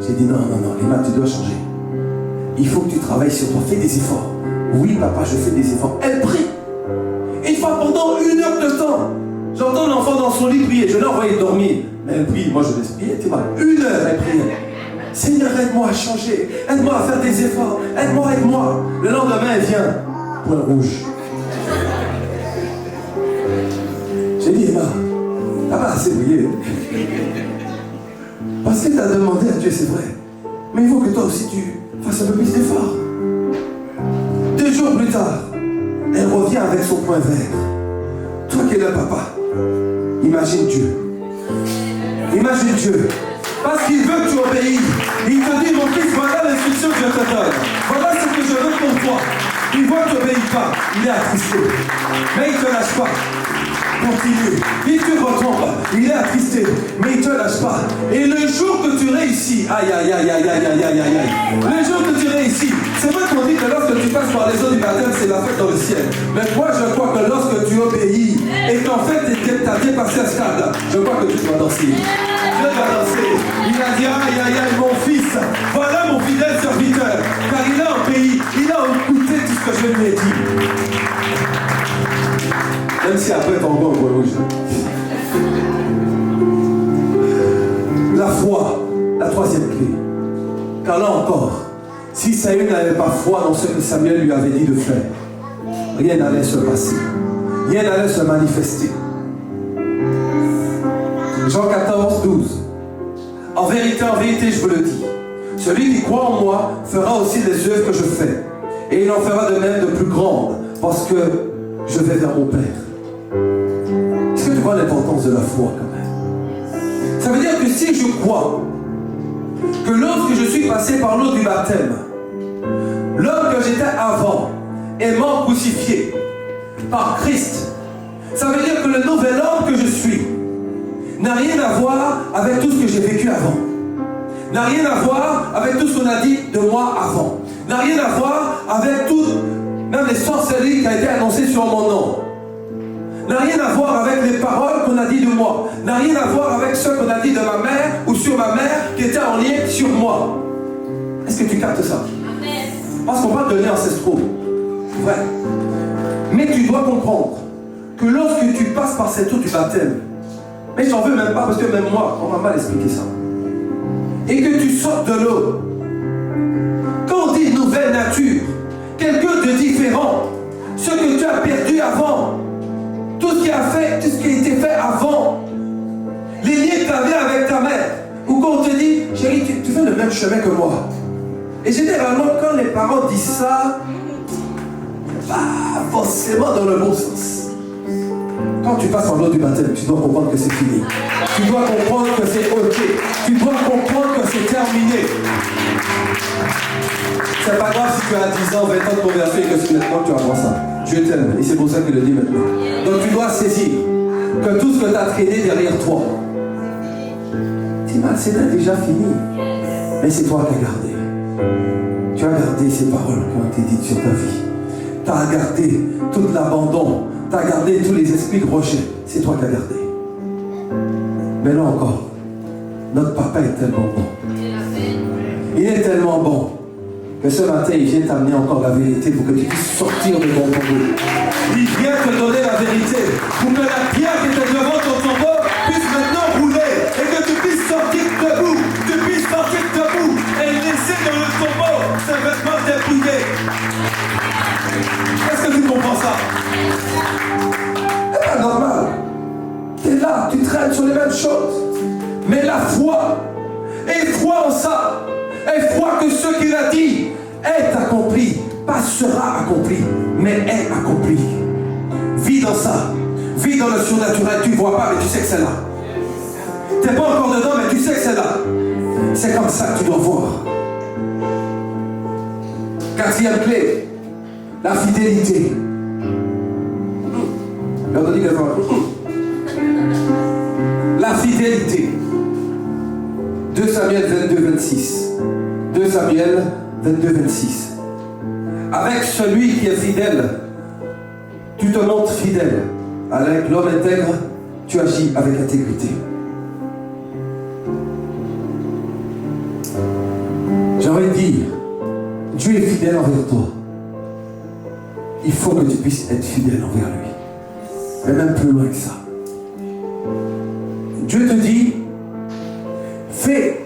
J'ai dit non, Emma, tu dois changer. Il faut que tu travailles sur toi, fais des efforts. Oui, papa, je fais des efforts. Elle prie. Une fois pendant 1 heure de temps, j'entends l'enfant dans son lit prier. Je l'ai envoyé dormir. Mais elle prie, moi je laisse prier, tu vois. 1 heure, elle prie. Seigneur, aide-moi à changer. Aide-moi à faire des efforts. Aide-moi. Le lendemain, elle vient. Point rouge. J'ai dit, Emma, t'as pas assez prié. Parce que tu as demandé à Dieu, c'est vrai. Mais il faut que toi aussi tu fasses un peu plus d'efforts. 2 jours plus tard, elle revient avec son point vert. Toi qui es le papa, imagine Dieu. Imagine Dieu. Parce qu'il veut que tu obéisses. Il te dit, mon fils, voilà l'instruction que je te donne. Voilà ce que je veux pour toi. Il voit que tu n'obéis pas. Il est attristé. Mais il ne te lâche pas. Continue. Il te retombe. Il est attristé. Mais il ne te lâche pas. Et le jour que tu réussis, aïe. Le jour que tu réussis, c'est vrai qu'on dit que lorsque tu passes par les eaux du baptême, c'est la fête dans le ciel. Mais moi, je crois que lorsque tu obéis et qu'en fait, tu as dépassé ce stade-là, je crois que tu dois danser. Je dois danser. Il a dit, aïe, mon fils, voilà mon fidèle serviteur. Car il a obéi, il a écouté tout ce que je lui ai dit. Même si après ton bon rouge. La foi, la troisième clé. Car là encore, si Saül n'avait pas foi dans ce que Samuel lui avait dit de faire, rien n'allait se passer. Rien n'allait se manifester. Jean 14, 12. En vérité, je vous le dis, celui qui croit en moi fera aussi les œuvres que je fais. Et il en fera de même de plus grandes, parce que je vais vers mon Père. Est-ce que tu vois l'importance de la foi quand même? Ça veut dire que si je crois que lorsque je suis passé par l'eau du baptême, l'homme que j'étais avant est mort crucifié par Christ, ça veut dire que le nouvel homme que je suis n'a rien à voir avec tout ce que j'ai vécu avant. N'a rien à voir avec tout ce qu'on a dit de moi avant. N'a rien à voir avec tout, même les sorcelleries qui ont été annoncées sur mon nom. N'a rien à voir avec les paroles qu'on a dit de moi. N'a rien à voir avec ce qu'on a dit de ma mère ou sur ma mère qui était en lien sur moi. Est-ce que tu captes ça? Amen. Parce qu'on parle de liens ancestraux. Ouais. Mais tu dois comprendre que lorsque tu passes par cette eau du baptême, mais j'en veux même pas parce que même moi, on m'a mal expliqué ça. Et que tu sortes de l'eau. Quand on dit nouvelle nature, quelqu'un de différent, ce que tu as perdu avant, tout ce qui a été fait avant, les liens que tu avais avec ta mère, ou quand on te dit, chérie, tu fais le même chemin que moi. Et généralement, quand les parents disent ça, pas forcément dans le bon sens. Quand tu passes en l'eau du baptême, tu dois comprendre que c'est fini. Tu dois comprendre que c'est ok. Tu dois comprendre que c'est terminé. C'est pas grave si tu as 10 ans, 20 ans de conversion et que maintenant tu apprends ça. Dieu t'aime et c'est pour ça qu'il le dit maintenant. Donc tu dois saisir. que tout ce que tu as traîné derrière toi. C'était déjà fini. Mais c'est toi qui as gardé. Tu as gardé ces paroles qui ont été dites sur ta vie. Tu as gardé tout l'abandon. Tu as gardé tous les esprits de rejet. C'est toi qui as gardé. Mais là encore, notre papa est tellement bon. Il est tellement bon que ce matin, il vient t'amener encore la vérité pour que tu puisses sortir de ton tombeau. Il vient te donner la vérité pour que la pierre qui était devant ton tombeau puisse maintenant rouler et que tu puisses sortir debout. Tu puisses sortir debout et laisser dans le tombeau ce vêtement dépouillé. Est-ce que tu comprends ça? C'est pas normal. Tu es là, tu traînes sur les mêmes choses. Mais la foi, et foi en ça, et foi que ce qu'il a dit est accompli, pas sera accompli, mais est accompli. Vis dans ça, vis dans le surnaturel, tu ne vois pas, mais tu sais que c'est là. Tu n'es pas encore dedans, mais tu sais que c'est là. C'est comme ça que tu dois voir. Quatrième clé, la fidélité. J'ai entendu quelque chose. La fidélité. 2 Samuel 22, 26. 2 Samuel 22, 26. Avec celui qui est fidèle, tu te montres fidèle. Avec l'homme intègre, tu agis avec intégrité. J'ai envie de dire, Dieu est fidèle envers toi. Il faut que tu puisses être fidèle envers lui. Mais même plus loin que ça. Dieu te dit, fais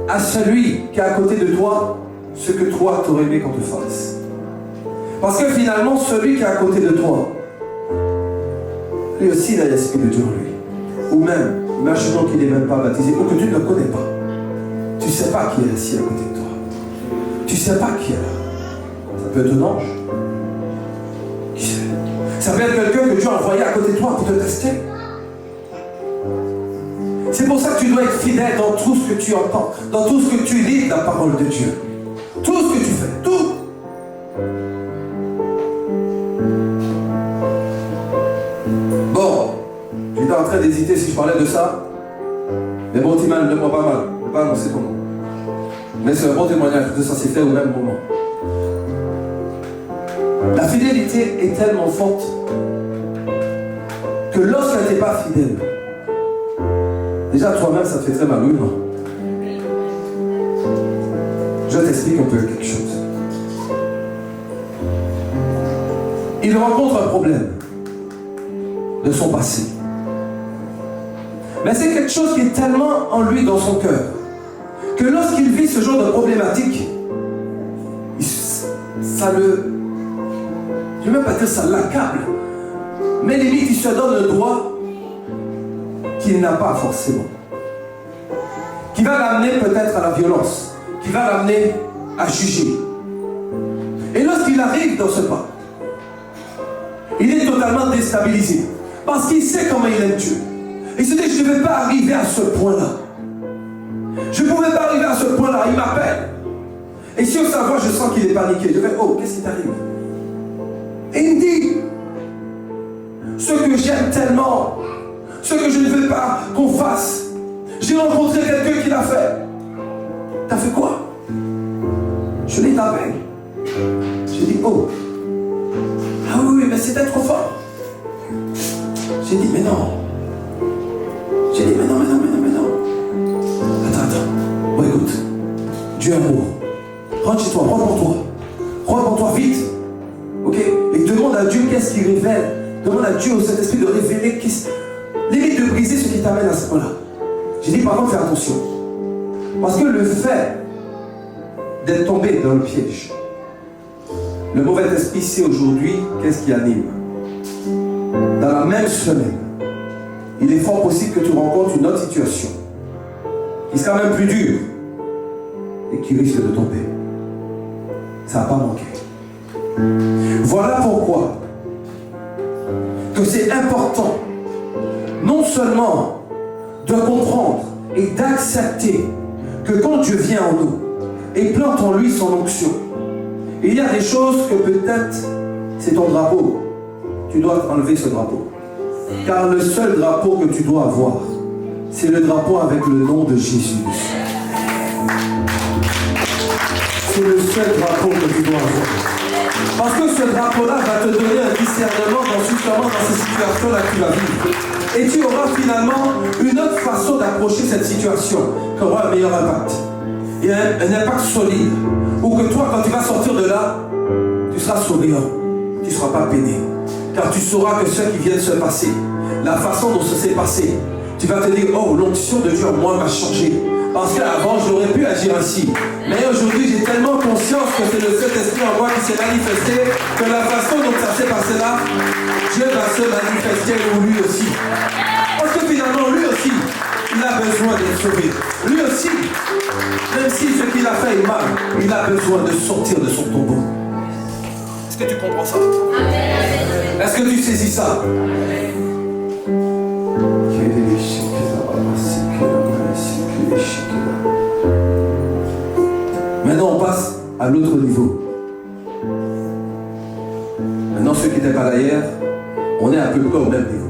à celui qui est à côté de toi ce que toi t'aurais aimé qu'on te fasse. Parce que finalement, celui qui est à côté de toi, lui aussi il a l'esprit de Dieu en lui. Ou même, imaginons qu'il n'est même pas baptisé, ou que tu ne le connais pas. Tu ne sais pas qui est assis à côté de toi. Tu ne sais pas qui est là. Ça peut être un ange. Qui sait? Ça peut être quelqu'un que Dieu a envoyé à côté de toi pour te tester. C'est pour ça que tu dois être fidèle dans tout ce que tu entends, dans tout ce que tu lis de la parole de Dieu. Tout ce que tu fais, tout. Bon, j'étais en train d'hésiter si je parlais de ça. Mais bon, Timan, ne prends pas mal. Je ne vais pas annoncer ton nom. Mais c'est un bon témoignage que ça s'est fait au même moment. La fidélité est tellement forte que lorsqu'elle n'est pas fidèle, déjà toi-même ça te fait très mal, oui, non? Je t'explique un peu quelque chose. Il rencontre un problème de son passé. Mais c'est quelque chose qui est tellement en lui, dans son cœur, que lorsqu'il vit ce genre de problématique, ça le... Je ne vais même pas dire ça l'accable, mais limite il se donne le droit qu'il n'a pas forcément. Qui va l'amener peut-être à la violence, qui va l'amener à juger. Et lorsqu'il arrive dans ce pas, il est totalement déstabilisé. Parce qu'il sait comment il aime Dieu. Il se dit, je ne vais pas arriver à ce point-là. Je ne pouvais pas arriver à ce point-là. Il m'appelle. Et sur sa voix, je sens qu'il est paniqué. Je vais, oh, qu'est-ce qui t'arrive? Et il me dit, ce que j'aime tellement, ce que je ne veux pas qu'on fasse. J'ai rencontré quelqu'un qui l'a fait. T'as fait quoi? Je l'ai tapé. J'ai dit, oh. Ah oui, mais c'était trop fort. J'ai dit, mais non. J'ai dit, mais non. Attends. Bon, écoute. Dieu est amour. Rentre chez toi, rentre pour toi. Rentre pour toi, vite. Ok? Et demande à Dieu qu'est-ce qu'il révèle. Demande à Dieu, au Saint-Esprit, de révéler, limite de briser ce qui t'amène à ce point-là. J'ai dit, par contre, fais attention. Parce que le fait d'être tombé dans le piège, le mauvais esprit sait aujourd'hui qu'est-ce qui anime. Dans la même semaine, il est fort possible que tu rencontres une autre situation qui sera même plus dure et qui risque de tomber. Ça n'a pas manqué. Voilà pourquoi que c'est important non seulement de comprendre et d'accepter que quand Dieu vient en nous et plante en lui son onction, il y a des choses que peut-être c'est ton drapeau. Tu dois enlever ce drapeau. Car le seul drapeau que tu dois avoir, c'est le drapeau avec le nom de Jésus. C'est le seul drapeau que tu dois avoir. Parce que ce drapeau-là va te donner un discernement justement dans ces situations-là que tu vas vivre. Et tu auras finalement une autre façon d'approcher cette situation qui aura un meilleur impact. Et un impact solide. Ou que toi, quand tu vas sortir de là, tu seras souriant. Tu ne seras pas peiné. Car tu sauras que ce qui vient de se passer, la façon dont ça s'est passé, tu vas te dire, oh, l'onction de Dieu en moi m'a changé. Parce qu'avant, j'aurais pu agir ainsi. Mais aujourd'hui, j'ai tellement conscience que c'est le Saint-Esprit en moi qui s'est manifesté, que la façon dont ça s'est passé là, Dieu va se manifester pour lui aussi. Parce que finalement, lui aussi, il a besoin d'être sauvé. Lui aussi, même si ce qu'il a fait est mal, il a besoin de sortir de son tombeau. Est-ce que tu comprends ça? Amen. Est-ce que tu saisis ça? Amen. Maintenant, on passe à l'autre niveau. Maintenant, ceux qui n'étaient pas là hier, on est à peu près au même niveau.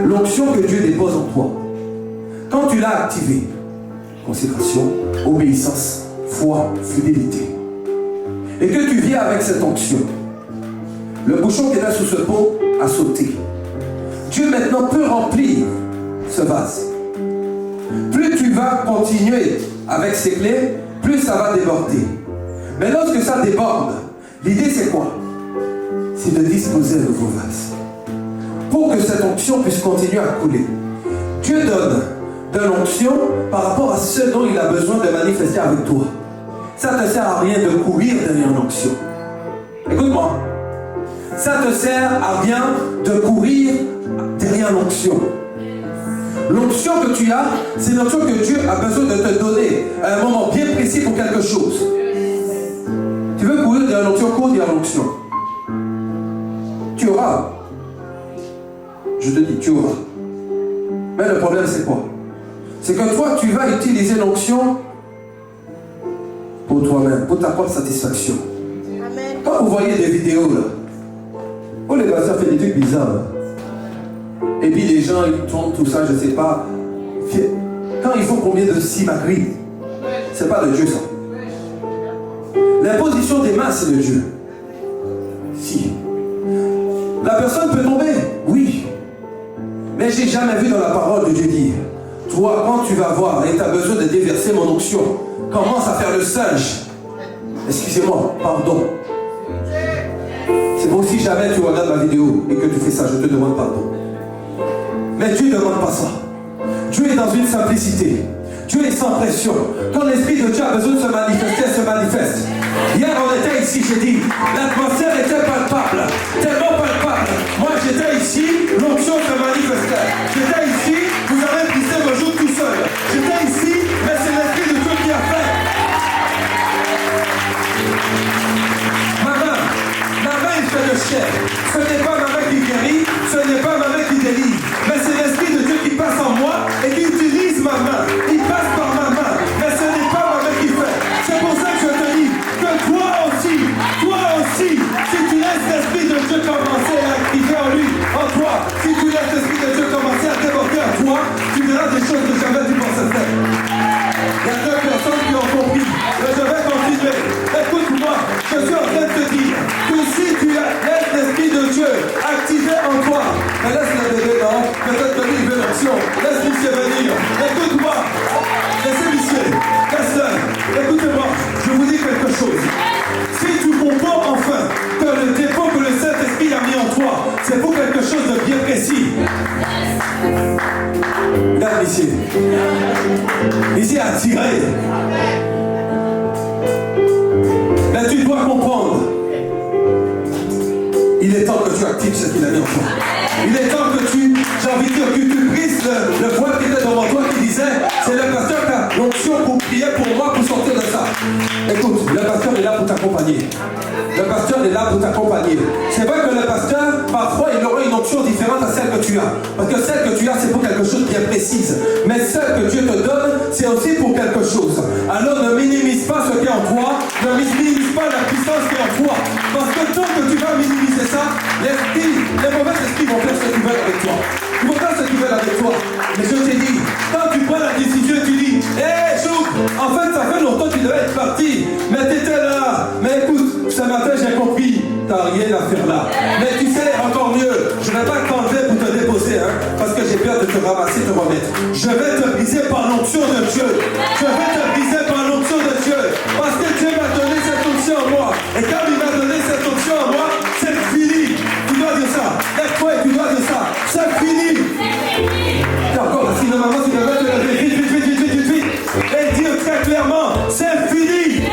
L'onction que Dieu dépose en toi, quand tu l'as activée, consécration, obéissance, foi, fidélité, et que tu viens avec cette onction, le bouchon qui est là sous ce pot a sauté. Dieu maintenant peut remplir ce vase. Plus tu vas continuer avec ces clés, plus ça va déborder. Mais lorsque ça déborde, l'idée c'est quoi? C'est de disposer un nouveau vase. Pour que cette onction puisse continuer à couler. Dieu donne de l'onction par rapport à ce dont il a besoin de manifester avec toi. Ça ne te sert à rien de courir derrière l'onction. Écoute-moi. Ça ne te sert à rien de courir derrière l'onction. L'onction que tu as, c'est l'onction que Dieu a besoin de te donner à un moment bien précis pour quelque chose. Tu veux courir derrière l'onction, cours derrière l'onction. Tu auras. Je te dis, tu auras. Mais le problème, c'est quoi? C'est que toi, tu vas utiliser l'onction pour toi-même, pour ta propre satisfaction. Amen. Quand vous voyez des vidéos, là, où les pasteurs font des trucs bizarres, là, et puis les gens, ils tournent tout ça, je ne sais pas. Quand ils font combien de simacries, c'est pas de Dieu, ça. L'imposition des mains, c'est de Dieu. Si. La personne peut tomber, oui. Mais j'ai jamais vu dans la parole de Dieu dire, toi, quand tu vas voir et tu as besoin de déverser mon onction, commence à faire le singe. Excusez-moi, pardon. C'est bon, si jamais tu regardes ma vidéo et que tu fais ça, je te demande pardon. Mais Dieu ne demande pas ça. Dieu est dans une simplicité. Dieu est sans pression. Quand l'Esprit de Dieu a besoin de se manifester, elle se manifeste. Hier, on était ici, j'ai dit, l'atmosphère était palpable, tellement palpable. Moi, j'étais ici, l'onction se manifestait. J'étais ici, vous avez glissé vos jours tout seul. J'étais ici, mais c'est l'Esprit de Dieu qui a fait. Ma main, il fait le chef. Ce n'est pas ma main qui guérit, ce n'est pas ma main qui délivre. Mais c'est l'Esprit de Dieu qui passe en moi et qui utilise ma main. Il passe par ma main, mais ce n'est pas ma main qui fait. C'est pour ça que je te dis que toi aussi, si tu laisses l'Esprit de Dieu commencer à activer en lui, en toi, si tu laisses l'Esprit de Dieu commencer à déborder en toi, tu verras des choses que jamais tu pensais faire. Il y a deux personnes qui ont compris, mais je vais continuer. Écoute-moi, je suis en train de te dire que si tu laisses l'Esprit de Dieu activé en toi, mais laisse le bébé, non, peut-être que lui il veut l'action, laisse l'huissier venir. Écoute-moi, laissez l'huissier, laisse-le. Écoutez-moi, je vous dis quelque chose. Si tu comprends enfin que le dépôt que le Saint-Esprit a mis en toi, c'est pour quelque chose de bien précis. Regarde ici. Ici attiré. Mais tu dois comprendre. Il est temps que tu actives ce qu'il a mis en toi. Il est temps que j'ai envie de dire, que tu brises le voile qui était devant toi qui disait, c'est le pasteur qui a l'onction pour prier pour moi pour sortir de ça. Écoute, le pasteur est là pour t'accompagner. Le pasteur est là pour t'accompagner. C'est vrai que le pasteur, parfois, il aura une onction différente à celle que tu as. Parce que celle que tu as, c'est pour quelque chose de bien précise. Mais celle que Dieu te donne, c'est aussi pour quelque chose. Alors ne minimise pas ce qui est en toi, ne minimise pas la puissance qui est en toi. Parce que tant que tu vas minimiser ça, l'Esprit ramasser, te remettre. Je vais te briser par l'onction de Dieu. Je vais te briser par l'onction de Dieu. Parce que Dieu m'a donné cette onction en moi. Et quand il m'a donné cette onction en moi, c'est fini. Tu dois dire ça. Lève-toi et tu dois dire ça. C'est fini. D'accord, si normalement tu devais te lever vite. Et dire très clairement, c'est fini.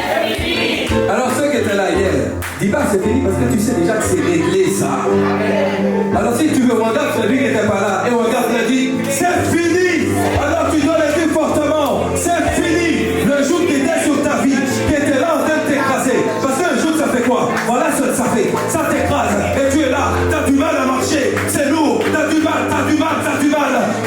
Alors ceux qui étaient là hier, dis pas c'est fini parce que tu sais déjà que c'est réglé ça. Alors si tu veux, regarde celui qui n'était pas là et regarde le dit, c'est fini. Alors tu dois le dire fortement, c'est fini. Le jour qui était sur ta vie, qui était là en train de t'écraser. Parce qu'un jour ça fait quoi? Voilà ce que ça fait. Ça t'écrase et tu es là, tu as du mal à marcher. C'est lourd, tu as du mal.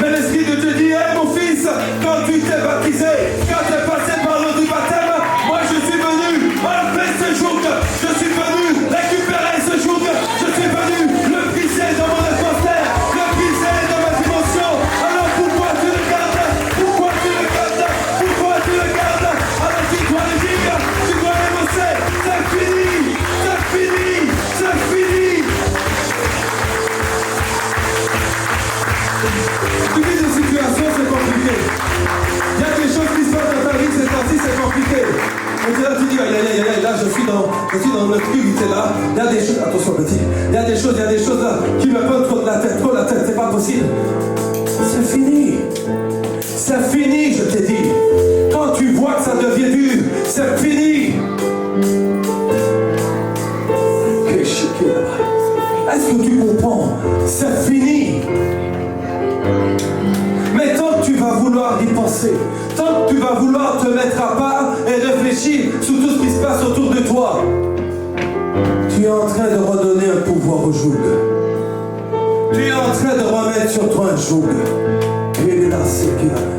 Mais l'Esprit de Dieu dit, hey, mon fils, quand tu t'es baptisé, quand tu es passé par l'eau du baptême, moi je suis venu enlever ce joug. Je suis venu récupérer ce joug. Je suis venu le briser dans mon atmosphère, le briser dans ma dimension. Alors pourquoi tu le gardes? Pourquoi tu le gardes? Pourquoi tu le gardes? Alors tu dois le dire, tu dois l'énoncer. C'est fini, c'est fini, c'est fini. Tu vis des situations, c'est compliqué. Il y a des choses qui se passent dans ta vie, c'est compliqué. Et là, tu dis, là, je suis dans le truc, c'est là. Il y a des choses, attention petit, il y a des choses là qui me prennent trop la tête, c'est pas possible. C'est fini. C'est fini, je t'ai dit. Quand tu vois que ça devient dur, c'est fini. Est-ce que tu comprends? C'est fini. Mais tant que tu vas vouloir y penser, tant que tu vas vouloir te mettre à part et réfléchir sur tout ce qui se passe autour de toi, tu es en train de redonner un pouvoir au joug. Tu es en train de remettre sur toi un joug.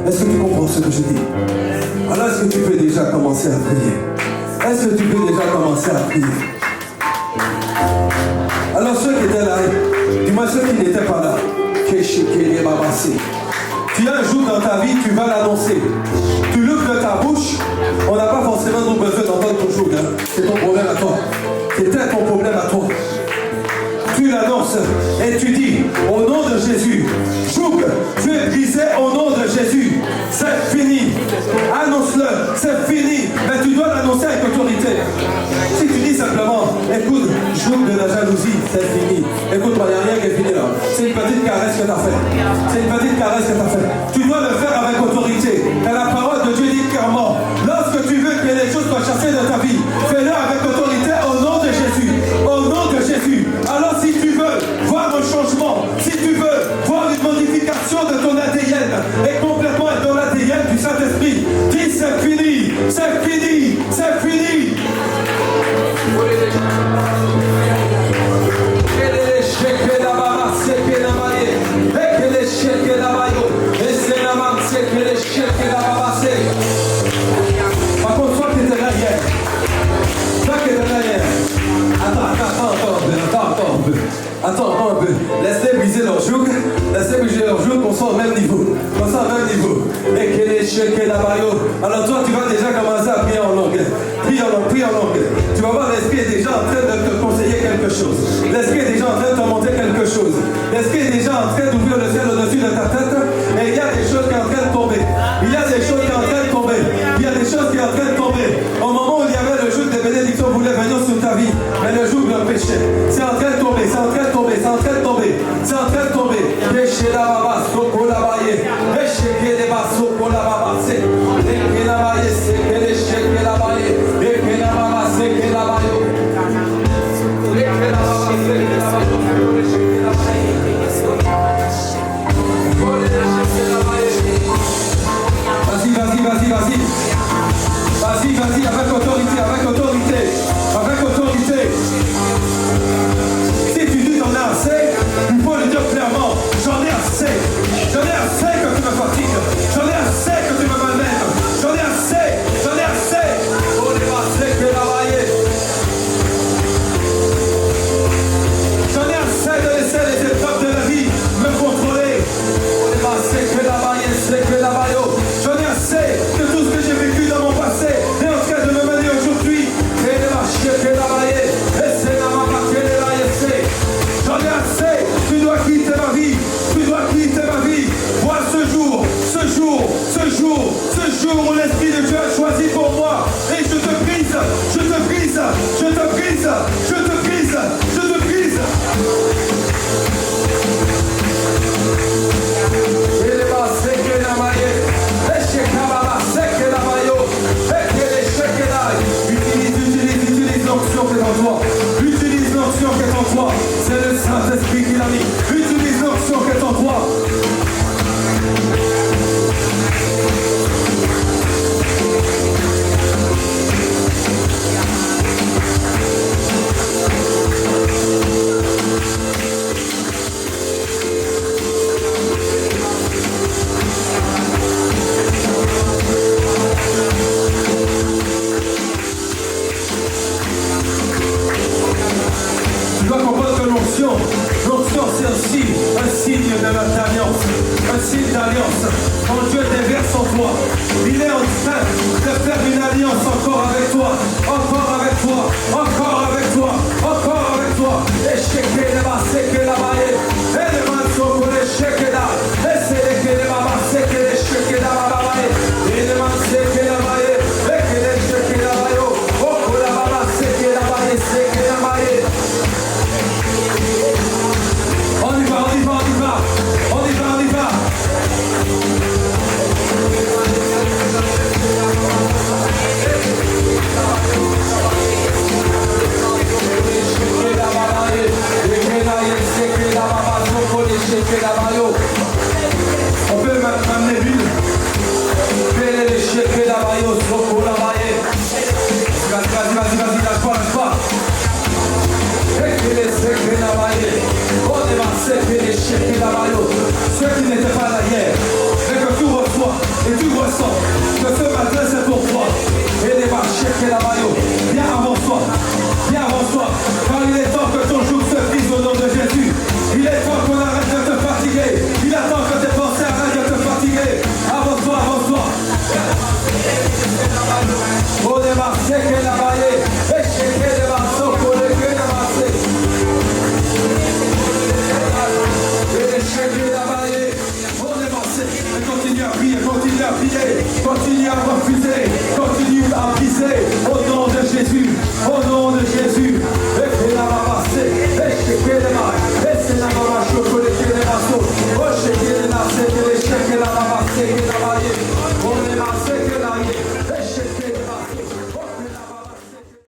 Est-ce que tu comprends ce que je dis? Alors est-ce que tu peux déjà commencer à prier? Est-ce que tu peux déjà commencer à prier? Alors ceux qui étaient là, dis-moi ceux qui n'étaient pas là, tu as un jour dans ta vie, tu vas l'annoncer. Tu l'ouvres de ta bouche, on n'a pas forcément besoin d'entendre ton jour. Hein. C'est ton problème à toi. C'était ton problème à toi. Tu l'annonces et tu dis, au nom de Jésus, joug, tu es brisé au nom de Jésus. C'est fini. Annonce-le, c'est fini. Mais tu dois l'annoncer avec autorité. Si tu dis simplement, écoute, joug de la jalousie, c'est fini. Écoute-moi, il n'y a rien qui est fini là. C'est une petite caresse que tu as fait. C'est une petite caresse que tu as fait. Tu dois le faire avec autorité. Et la parole de Dieu dit clairement, lorsque tu veux que les choses soient chassées de ta vie, fais-le avec autorité au nom de Jésus. Au nom de Jésus. Alors si tu veux voir un changement, si tu veux voir une modification de ton ADN et complètement dans l'ADN du Saint-Esprit, dis c'est fini, c'est fini, c'est fini. Par contre, toi qui étais là hier, Attends un peu. Laisse-les briser leur joug. Qu'on soit au même niveau. Alors toi, tu vas déjà commencer à prier en langue. Prie en langue. Tu vas voir, l'Esprit est déjà en train de te conseiller quelque chose. L'Esprit est déjà en train de te montrer quelque chose. L'Esprit est déjà en train d'ouvrir le ciel au-dessus de ta tête. Et il y a des choses qui sont en train de tomber. Il y a des choses qui sont en train de tomber. Au moment où il y avait le joug de bénédiction voulait venir sur ta vie, mais le joug de péché, c'est en train de tomber. Péché la baba, soko la baye. Péché qui est bas, soko la baba. C'est que la baye, c'est que les chèques la baye. Et que la baba, c'est que la baye. Et que la baba, c'est que la baye. que mon esprit de Dieu a choisi pour moi. Et je te brise, je te brise, je te brise, je te brise, je te brise. Utilise l'onction qui est en toi. Utilise l'onction qui est en toi. C'est le Saint-Esprit qui l'a mis. Utilise l'onction qui est en toi. Tu dois comprendre que l'onction, c'est aussi un signe de notre alliance, un signe d'alliance. Quand Dieu déverse en toi, il est en train de faire une alliance encore avec toi, encore avec toi, encore avec toi, encore avec toi. Et checker les massés que la baille, et les mansons pour les checker là, et c'est les que les massés que les checker là, et les massés que la baille, et que les checker là, oh, pour la massé que la baille, c'est que la baille. On y va, on y va, on y va, on y va, on y va. On peut m'amener l'huile. Vas-y, lâche pas. Ceux qui n'étaient pas là hier, mais que tu reçois et tu ressens que ce matin c'est pour toi. Et les marchés qui est la maillot, viens avance-toi, car il est temps que ton joug se brise au nom de Jésus. Il est temps qu'on arrête de te fatiguer. Il attend que tes pensées arrêtent de te fatiguer. Avance-toi. On est marché qui est la maillot, et chez les marceaux pour les que la marché. Continue à refuser, continue à briser au nom de Jésus, au nom de Jésus. Et c'est la ramassée, et c'est les mains, et c'est la ramassée, et c'est les mains, et c'est la ramassée, et la ramassée.